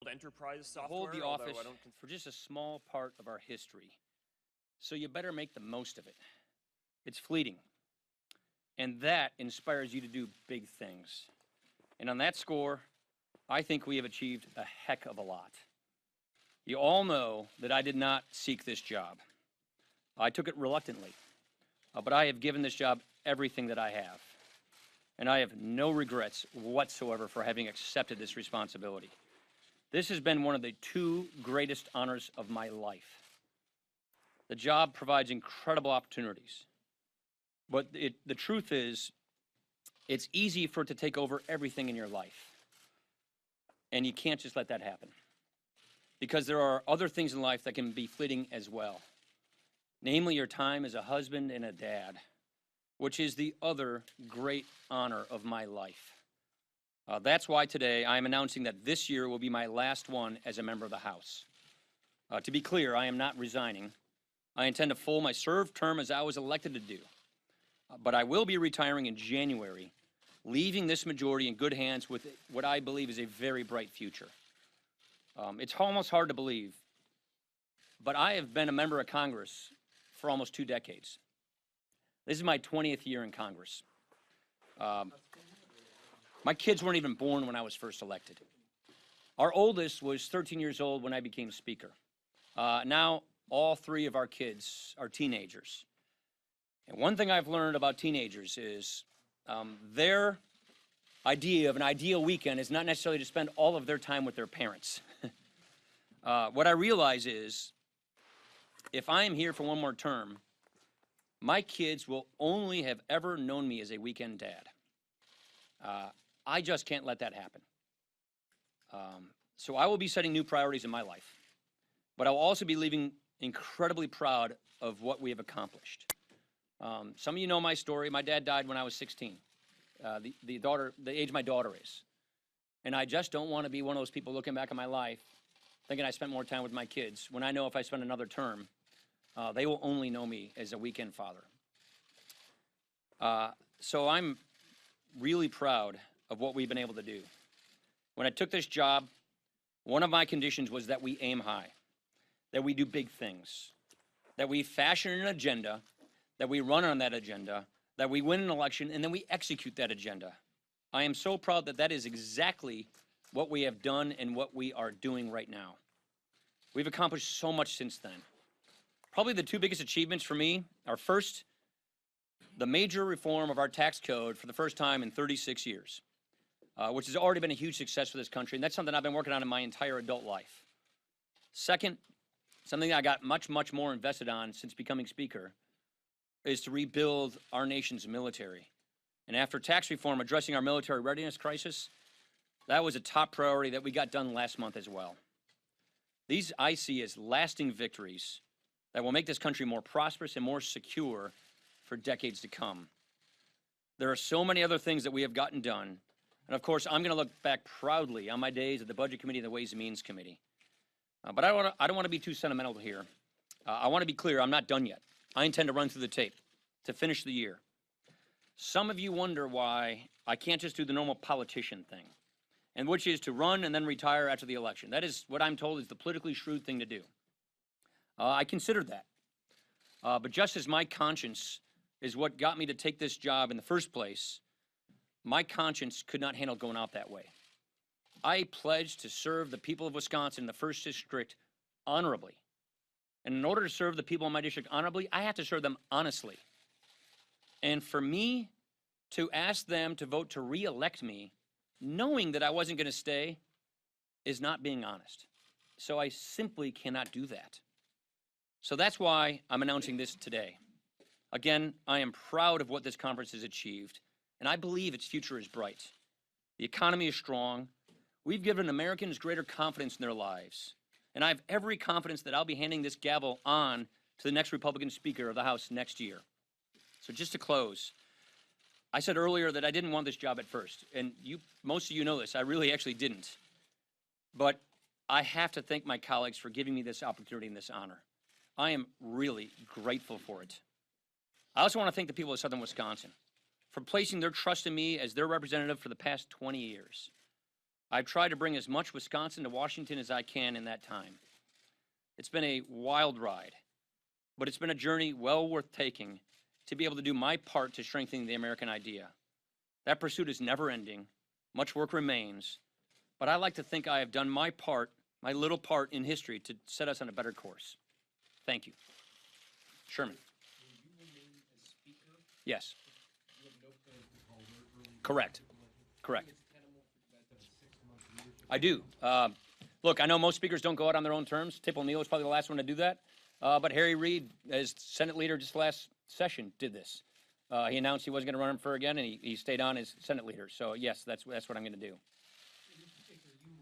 enterprise software. Hold the although office I don't for just a small part of our history. So you better make the most of it. It's fleeting. And that inspires you to do big things. And on that score, I think we have achieved a heck of a lot. You all know that I did not seek this job. I took it reluctantly, but I have given this job everything that I have. And I have no regrets whatsoever for having accepted this responsibility. This has been one of the two greatest honors of my life. The job provides incredible opportunities. But the truth is, it's easy for it to take over everything in your life. And you can't just let that happen. Because there are other things in life that can be fleeting as well. Namely, your time as a husband and a dad, which is the other great honor of my life. That's why today I am announcing that this year will be my last one as a member of the House. To be clear, I am not resigning. I intend to full my served term as I was elected to do. But I will be retiring in January, leaving this majority in good hands with what I believe is a very bright future. It's almost hard to believe, but I have been a member of Congress for almost 2 decades. This is my 20th year in Congress. My kids weren't even born when I was first elected. Our oldest was 13 years old when I became Speaker. Now, all 3 of our kids are teenagers. And one thing I've learned about teenagers is their idea of an ideal weekend is not necessarily to spend all of their time with their parents. What I realize is, if I am here for one more term, my kids will only have ever known me as a weekend dad. I just can't let that happen. So I will be setting new priorities in my life, but I will also be leaving incredibly proud of what we have accomplished. Some of you know my story. My dad died when I was 16, the age my daughter is. And I just don't want to be one of those people looking back on my life thinking I spent more time with my kids, when I know if I spend another term, they will only know me as a weekend father. So I'm really proud of what we've been able to do. When I took this job, one of my conditions was that we aim high, that we do big things, that we fashion an agenda, that we run on that agenda, that we win an election, and then we execute that agenda. I am so proud that that is exactly what we have done and what we are doing right now. We've accomplished so much since then. Probably the 2 biggest achievements for me are, first, the major reform of our tax code for the first time in 36 years, which has already been a huge success for this country, and that's something I've been working on in my entire adult life. Second, something I got much, much more invested on since becoming Speaker, is to rebuild our nation's military. And after tax reform addressing our military readiness crisis, that was a top priority that we got done last month as well. These I see as lasting victories that will make this country more prosperous and more secure for decades to come. There are so many other things that we have gotten done. And of course, I'm going to look back proudly on my days at the Budget Committee and the Ways and Means Committee. But I don't want to be too sentimental here. I want to be clear, I'm not done yet. I intend to run through the tape to finish the year. Some of you wonder why I can't just do the normal politician thing, and which is to run and then retire after the election. That is what I'm told is the politically shrewd thing to do. I considered that. But just as my conscience is what got me to take this job in the first place, my conscience could not handle going out that way. I pledged to serve the people of Wisconsin in the 1st District honorably. And in order to serve the people in my district honorably, I have to serve them honestly. And for me to ask them to vote to re-elect me, knowing that I wasn't going to stay, is not being honest. So I simply cannot do that. So that's why I'm announcing this today. Again, I am proud of what this conference has achieved, and I believe its future is bright. The economy is strong. We've given Americans greater confidence in their lives. And I have every confidence that I'll be handing this gavel on to the next Republican Speaker of the House next year. So just to close, I said earlier that I didn't want this job at first. And most of you know this. I really actually didn't. But I have to thank my colleagues for giving me this opportunity and this honor. I am really grateful for it. I also want to thank the people of Southern Wisconsin for placing their trust in me as their representative for the past 20 years. I've tried to bring as much Wisconsin to Washington as I can in that time. It's been a wild ride, but it's been a journey well worth taking to be able to do my part to strengthen the American idea. That pursuit is never ending. Much work remains, but I like to think I have done my part, my little part in history to set us on a better course. Thank you. Sherman. Will you remain as Speaker? Yes. You have no plans to call early? Correct. Correct. It's tenable for you guys to have a 6-month leadership? I do. Look, I know most speakers don't go out on their own terms. Tip O'Neill was probably the last one to do that. But Harry Reid, as Senate leader just last session, did this. He announced he wasn't going to run for again, and he stayed on as Senate leader. So, yes, that's what I'm going to do. Mr. Speaker, you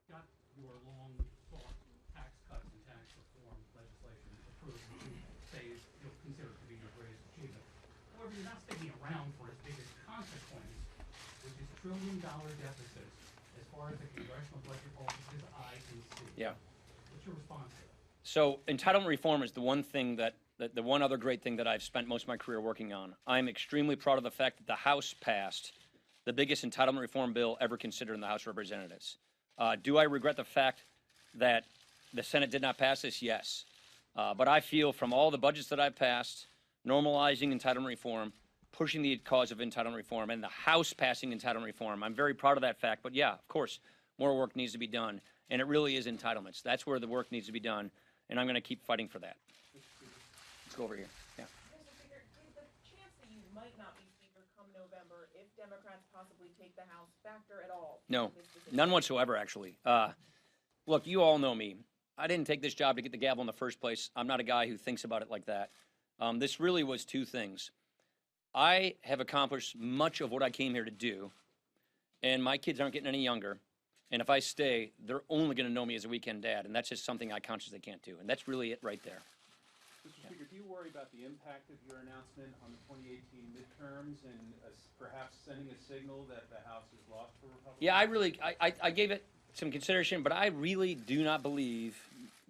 got your long thought tax cuts and tax reform legislation approved, which you say you'll consider to be your greatest achievement. However, you're not sticking around for its biggest consequence, which is trillion-dollar deficits as far as the congressional budget office's eye can see. Yeah. What's your response to that? So entitlement reform is the one thing the one other great thing that I've spent most of my career working on. I'm extremely proud of the fact that the House passed the biggest entitlement reform bill ever considered in the House of Representatives. Do I regret the fact that the Senate did not pass this? Yes. But I feel from all the budgets that I've passed, normalizing entitlement reform, pushing the cause of entitlement reform, and the House passing entitlement reform, I'm very proud of that fact. But yeah, of course, more work needs to be done. And it really is entitlements. That's where the work needs to be done. And I'm going to keep fighting for that. Let's go over here. Yeah. Mr. Speaker, is the chance that you might not be Speaker come November if Democrats possibly take the House factor at all? No, in this decision? none whatsoever, actually. Look, you all know me. I didn't take this job to get the gavel in the first place. I'm not a guy who thinks about it like that. This really was two things. I have accomplished much of what I came here to do, and my kids aren't getting any younger. And if I stay, they're only going to know me as a weekend dad, and that's just something I consciously can't do. And that's really it right there. Mr. Speaker, do you worry about the impact of your announcement on the 2018 midterms and perhaps sending a signal that the House is lost for Republicans? Yeah, I gave it some consideration, but I really do not believe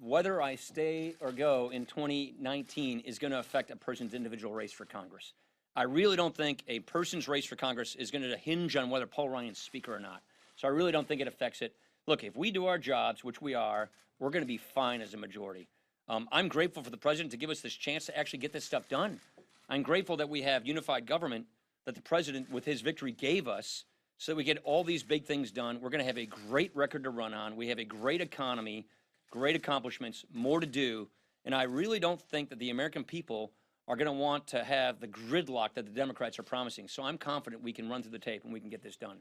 whether I stay or go in 2019 is going to affect a person's individual race for Congress. I really don't think a person's race for Congress is going to hinge on whether Paul Ryan's Speaker or not. So I really don't think it affects it. Look, if we do our jobs, which we are, we're going to be fine as a majority. I'm grateful for the president to give us this chance to actually get this stuff done. I'm grateful that we have unified government that the president, with his victory, gave us so that we get all these big things done. We're going to have a great record to run on. We have a great economy, great accomplishments, more to do. And I really don't think that the American people are going to want to have the gridlock that the Democrats are promising. So I'm confident we can run through the tape and we can get this done.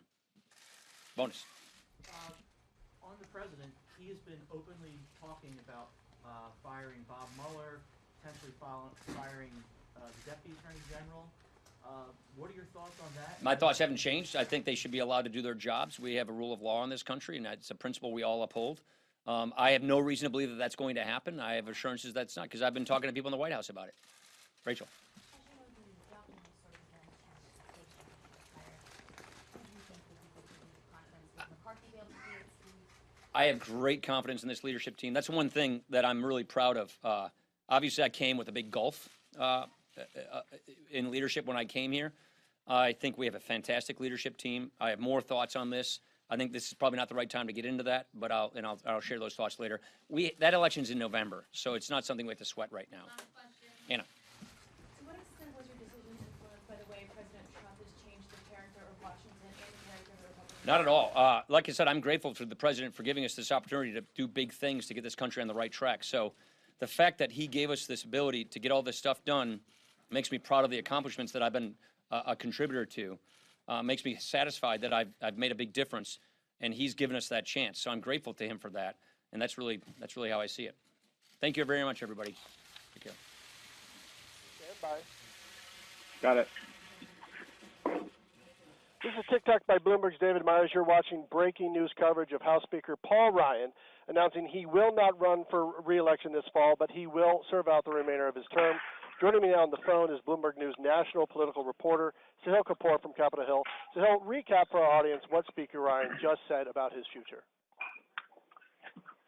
Bonus. On the president, he has been openly talking about firing Bob Mueller, potentially firing the Deputy Attorney General. What are your thoughts on that? My thoughts haven't changed. I think they should be allowed to do their jobs. We have a rule of law in this country, and that's a principle we all uphold. I have no reason to believe that that's going to happen. I have assurances that's not, because I've been talking to people in the White House about it. Rachel. I have great confidence in this leadership team. That's one thing that I'm really proud of. Obviously, I came with a big gulf in leadership when I came here. I think we have a fantastic leadership team. I have more thoughts on this. I think this is probably not the right time to get into that, but I'll share those thoughts later. That election's in November, so it's not something we have to sweat right now. Last question. Anna. To what extent was your decision influenced by the way President Trump has changed the character of Washington and the character of the Republican? Not at all. Like I said, I'm grateful to the president for giving us this opportunity to do big things to get this country on the right track. So the fact that he gave us this ability to get all this stuff done makes me proud of the accomplishments that I've been a contributor to. Makes me satisfied that I've made a big difference, and he's given us that chance. So I'm grateful to him for that, and that's really how I see it. Thank you very much, everybody. Take care. Stand by. Got it. This is TikTok by Bloomberg's David Myers. You're watching breaking news coverage of House Speaker Paul Ryan announcing he will not run for re-election this fall, but he will serve out the remainder of his term. Joining me now on the phone is Bloomberg News national political reporter Sahil Kapoor from Capitol Hill. Sahil, recap for our audience what Speaker Ryan just said about his future.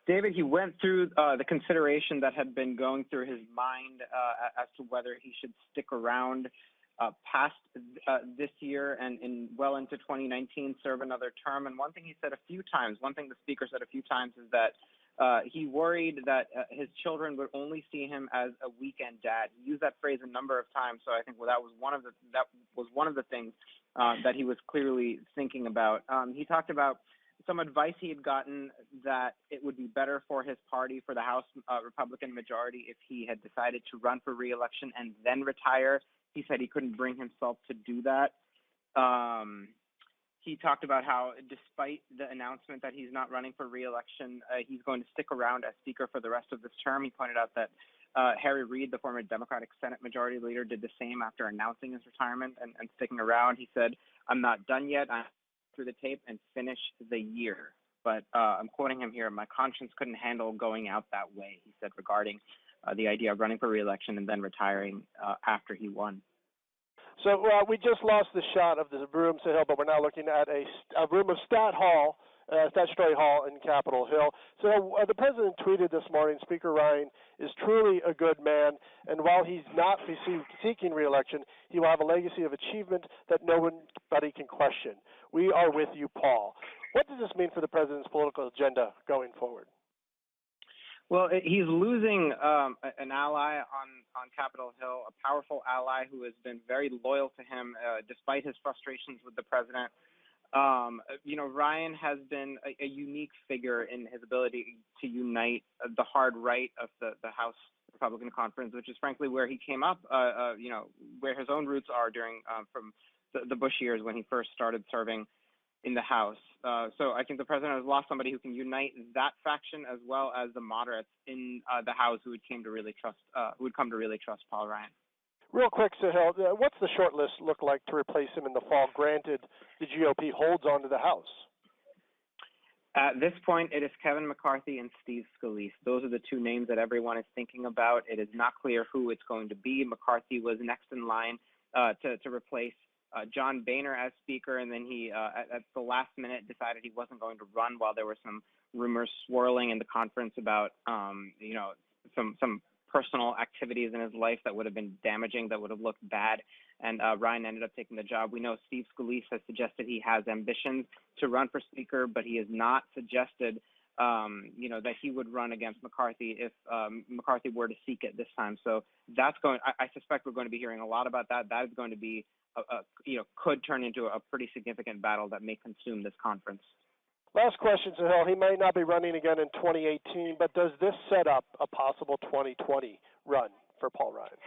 David, he went through the consideration that had been going through his mind as to whether he should stick around past this year and well into 2019 serve another term. And one thing he said a few times, one thing the speaker said a few times is that he worried that his children would only see him as a weekend dad. He used that phrase a number of times, so I think that was one of the things that he was clearly thinking about. He talked about some advice he had gotten that it would be better for his party, for the House Republican majority, if he had decided to run for re-election and then retire. He said he couldn't bring himself to do that. He talked about how, despite the announcement that he's not running for re-election, he's going to stick around as Speaker for the rest of this term. He pointed out that Harry Reid, the former Democratic Senate Majority Leader, did the same after announcing his retirement and sticking around. He said, "I'm not done yet. I'm through the tape and finish the year." But I'm quoting him here, "My conscience couldn't handle going out that way," he said, regarding the idea of running for re-election and then retiring after he won. So we just lost the shot of the room, Sahil, but we're now looking at a room of Statutory Hall in Capitol Hill. So the president tweeted this morning, Speaker Ryan is truly a good man, and while he's not seeking re-election, he will have a legacy of achievement that nobody can question. We are with you, Paul. What does this mean for the president's political agenda going forward? Well, he's losing an ally on Capitol Hill, a powerful ally who has been very loyal to him despite his frustrations with the president. Ryan has been a unique figure in his ability to unite the hard right of the House Republican Conference, which is frankly where he came up, where his own roots are from the Bush years when he first started serving in the House. So I think the president has lost somebody who can unite that faction as well as the moderates in the House who would come to really trust Paul Ryan. Real quick, Sahil, what's the short list look like to replace him in the fall, granted the GOP holds on to the House? At this point, it is Kevin McCarthy and Steve Scalise. Those are the two names that everyone is thinking about. It is not clear who it's going to be. McCarthy was next in line to replace John Boehner as Speaker, and then he, at the last minute, decided he wasn't going to run while there were some rumors swirling in the conference about, some personal activities in his life that would have been damaging, that would have looked bad, and Ryan ended up taking the job. We know Steve Scalise has suggested he has ambitions to run for Speaker, but he has not suggested, that he would run against McCarthy if McCarthy were to seek it this time. So that's I suspect we're going to be hearing a lot about that. That is going to be, could turn into a pretty significant battle that may consume this conference. Last question, Sahil. He may not be running again in 2018, but does this set up a possible 2020 run for Paul Ryan?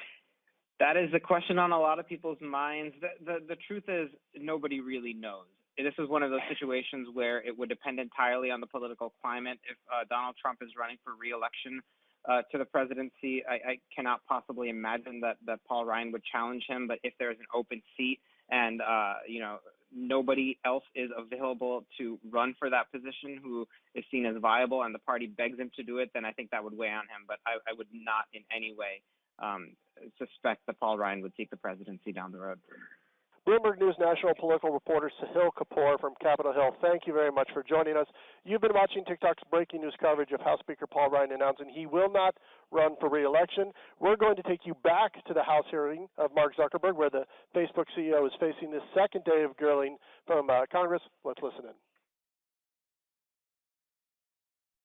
That is a question on a lot of people's minds. The truth is, nobody really knows. This is one of those situations where it would depend entirely on the political climate. If Donald Trump is running for re-election to the presidency, I cannot possibly imagine that Paul Ryan would challenge him. But if there's an open seat and, nobody else is available to run for that position who is seen as viable and the party begs him to do it, then I think that would weigh on him. But I would not in any way suspect that Paul Ryan would seek the presidency down the road. Bloomberg News national political reporter Sahil Kapoor from Capitol Hill, thank you very much for joining us. You've been watching TikTok's breaking news coverage of House Speaker Paul Ryan announcing he will not run for re-election. We're going to take you back to the House hearing of Mark Zuckerberg, where the Facebook CEO is facing this second day of grilling from Congress. Let's listen in.